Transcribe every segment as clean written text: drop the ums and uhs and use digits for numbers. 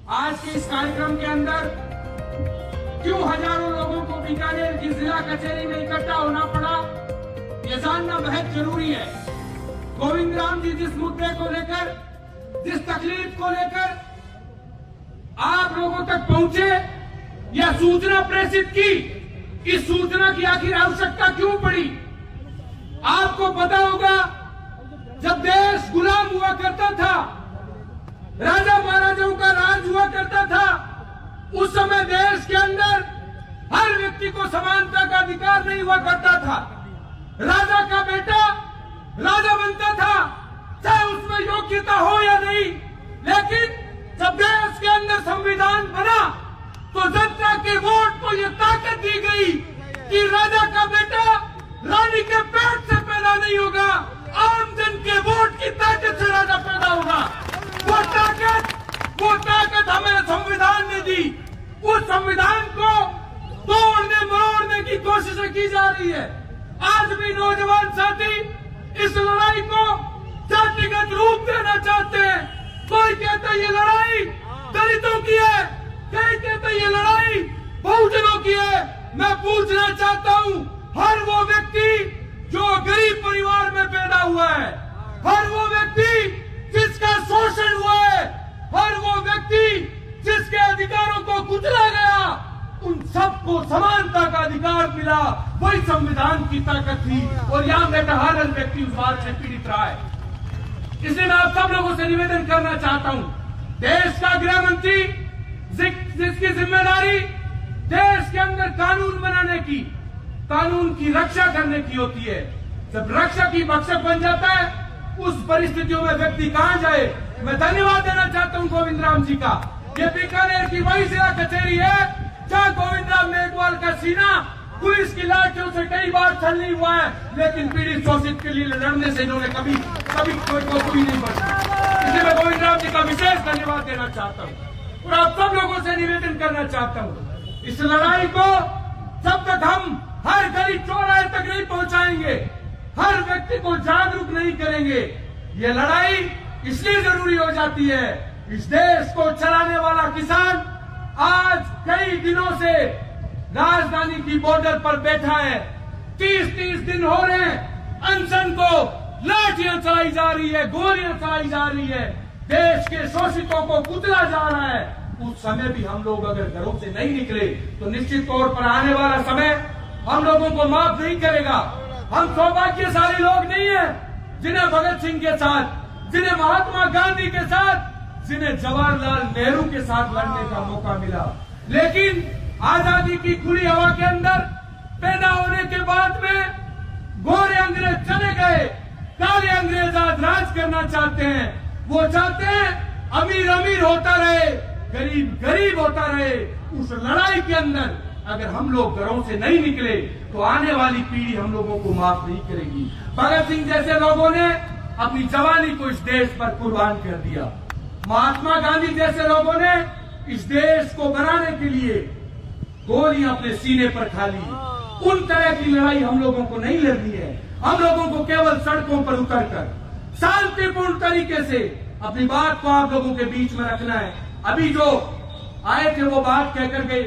आज के इस कार्यक्रम के अंदर क्यों हजारों लोगों को बीकानेर की जिला कचहरी में इकट्ठा होना पड़ा, ये जानना बेहद जरूरी है। गोविंद राम जी जिस मुद्दे को लेकर, जिस तकलीफ को लेकर आप लोगों तक पहुंचे या सूचना प्रेषित की, इस सूचना की आखिर आवश्यकता क्यों पड़ी? आपको पता होगा, जब देश गुलाम हुआ करता था, राजा महाराजाओं का राज हुआ करता था, उस समय देश के अंदर हर व्यक्ति को समानता का अधिकार नहीं हुआ करता था। राजा का बेटा राजा बनता था, चाहे उसमें योग्यता हो या नहीं। लेकिन जब देश के अंदर संविधान बना तो जनता के वोट को यह ताकत दी गई कि राजा का बेटा रानी के पेट से पैदा नहीं होगा, आम जन के वोट की ताकत से राजा पैदा होगा। वो ताकत हमें संविधान ने दी। उस संविधान को तोड़ने मरोड़ने की कोशिशें की जा रही है। आज भी नौजवान साथी इस लड़ाई को जातिगत रूप देना चाहते हैं। कोई कहता है ये लड़ाई दलितों की है, कोई कहता है ये लड़ाई बहुजनों की है। मैं पूछना चाहता हूँ, हर वो व्यक्ति जो गरीब परिवार में पैदा हुआ है, हर वो व्यक्ति जिसका शोषण हुआ है, हर वो व्यक्ति जिसके अधिकारों को कुचला गया, उन सबको समानता का अधिकार मिला। वही संविधान की ताकत थी। और यहाँ बैठा हर व्यक्ति उस बात से पीड़ित रहा है। इसलिए मैं आप सब लोगों से निवेदन करना चाहता हूँ, देश का गृह मंत्री जिसकी जिम्मेदारी देश के अंदर कानून बनाने की, कानून की रक्षा करने की होती है, जब रक्षा की भक्षक बन जाता है, उस परिस्थितियों में व्यक्ति कहाँ जाए। मैं धन्यवाद देना चाहता हूँ गोविंद राम जी का। ये बीकानेर की वही जिला कचहरी है जहाँ गोविंद राम मेघवाल का सीना पुलिस की लाठियों से कई बार छलनी हुआ है, लेकिन पीड़ित शोषित के लिए लड़ने से इन्होंने कभी कोई नहीं बढ़ा। इसलिए मैं गोविंद राम जी का विशेष धन्यवाद देना चाहता हूँ और आप सब लोगों से निवेदन करना चाहता हूँ, इस लड़ाई को जब तक हम हर गली चौराहे तक नहीं पहुंचाएंगे, हर व्यक्ति को जागरूक नहीं करेंगे, ये लड़ाई इसलिए जरूरी हो जाती है। इस देश को चलाने वाला किसान आज कई दिनों से राजधानी की बॉर्डर पर बैठा है। 30-30 दिन हो रहे हैं अनशन को, लाठियां चलाई जा रही है, गोलियां चलाई जा रही है, देश के शोषितों को कुचला जा रहा है। उस समय भी हम लोग अगर घरों से नहीं निकले तो निश्चित तौर पर आने वाला समय हम लोगों को माफ नहीं करेगा। हम सौभाग्यशाली लोग नहीं है जिन्हें भगत सिंह के साथ, जिन्हें महात्मा गांधी के साथ, जिन्हें जवाहरलाल नेहरू के साथ लड़ने का मौका मिला। लेकिन आजादी की खुली हवा के अंदर पैदा होने के बाद में गोरे अंग्रेज चले गए, काले अंग्रेज आज राज करना चाहते हैं। वो चाहते हैं अमीर अमीर होता रहे, गरीब गरीब होता रहे। उस लड़ाई के अंदर अगर हम लोग घरों से नहीं निकले तो आने वाली पीढ़ी हम लोगों को माफ नहीं करेगी। भगत सिंह जैसे लोगों ने अपनी जवानी को इस देश पर कुर्बान कर दिया। महात्मा गांधी जैसे लोगों ने इस देश को बनाने के लिए गोलियां अपने सीने पर खा ली। उन तरह की लड़ाई हम लोगों को नहीं लड़नी है। हम लोगों को केवल सड़कों पर उतरकर शांतिपूर्ण तरीके से अपनी बात को आप लोगों के बीच में रखना है। अभी जो आए थे वो बात कहकर गए,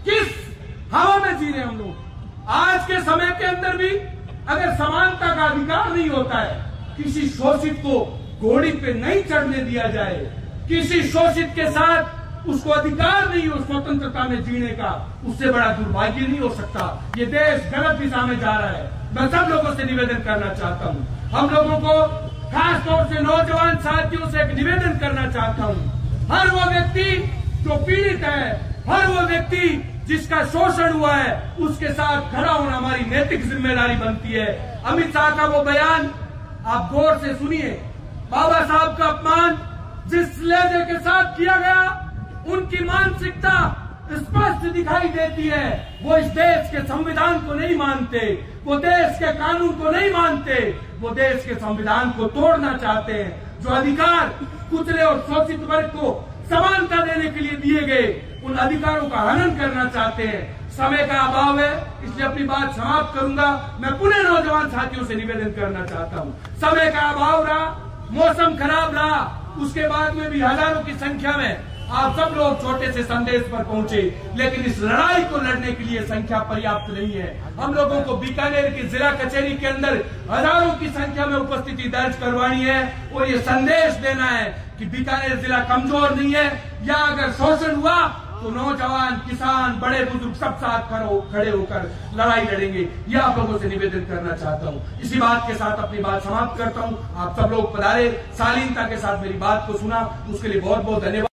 किस हवा में जी रहे हम लोग। आज के समय के अंदर भी अगर समानता का अधिकार नहीं होता है, किसी शोषित को घोड़ी पे नहीं चढ़ने दिया जाए, किसी शोषित के साथ उसको अधिकार नहीं हो स्वतंत्रता में जीने का, उससे बड़ा दुर्भाग्य नहीं हो सकता। ये देश गलत दिशा में जा रहा है। मैं सब लोगों से निवेदन करना चाहता हूँ, हम लोगों को खास तौर से नौजवान साथियों से एक निवेदन करना चाहता हूँ, हर वो व्यक्ति जो पीड़ित है, हर वो व्यक्ति जिसका शोषण हुआ है, उसके साथ खड़ा होना हमारी नैतिक जिम्मेदारी बनती है। अमित शाह का वो बयान आप गौर से सुनिए। बाबा साहब का अपमान जिस लहजे के साथ किया गया, उनकी मानसिकता स्पष्ट दिखाई देती है। वो इस देश के संविधान को नहीं मानते, वो देश के कानून को नहीं मानते, वो देश के संविधान को तोड़ना चाहते हैं। जो अधिकार कुचले और शोषित वर्ग को समानता देने के लिए दिए गए, उन अधिकारों का हनन करना चाहते हैं। समय का अभाव है, इसलिए अपनी बात समाप्त करूंगा। मैं पुनः नौजवान साथियों से निवेदन करना चाहता हूं, समय का अभाव रहा, मौसम खराब रहा, उसके बाद में भी हजारों की संख्या में आप सब लोग छोटे से संदेश पर पहुंचे, लेकिन इस लड़ाई को लड़ने के लिए संख्या पर्याप्त नहीं है। हम लोगों को बीकानेर की जिला कचहरी के अंदर हजारों की संख्या में उपस्थिति दर्ज करवानी है और ये संदेश देना है कि बीकानेर जिला कमजोर नहीं है। या अगर शोषण हुआ तो नौजवान, किसान, बड़े बुजुर्ग सब साथ खड़े होकर लड़ाई लड़ेंगे। यह आप लोगों से निवेदन करना चाहता हूं। इसी बात के साथ अपनी बात समाप्त करता हूं। आप सब लोग पधारे, शालीनता के साथ मेरी बात को सुना, उसके लिए बहुत बहुत धन्यवाद।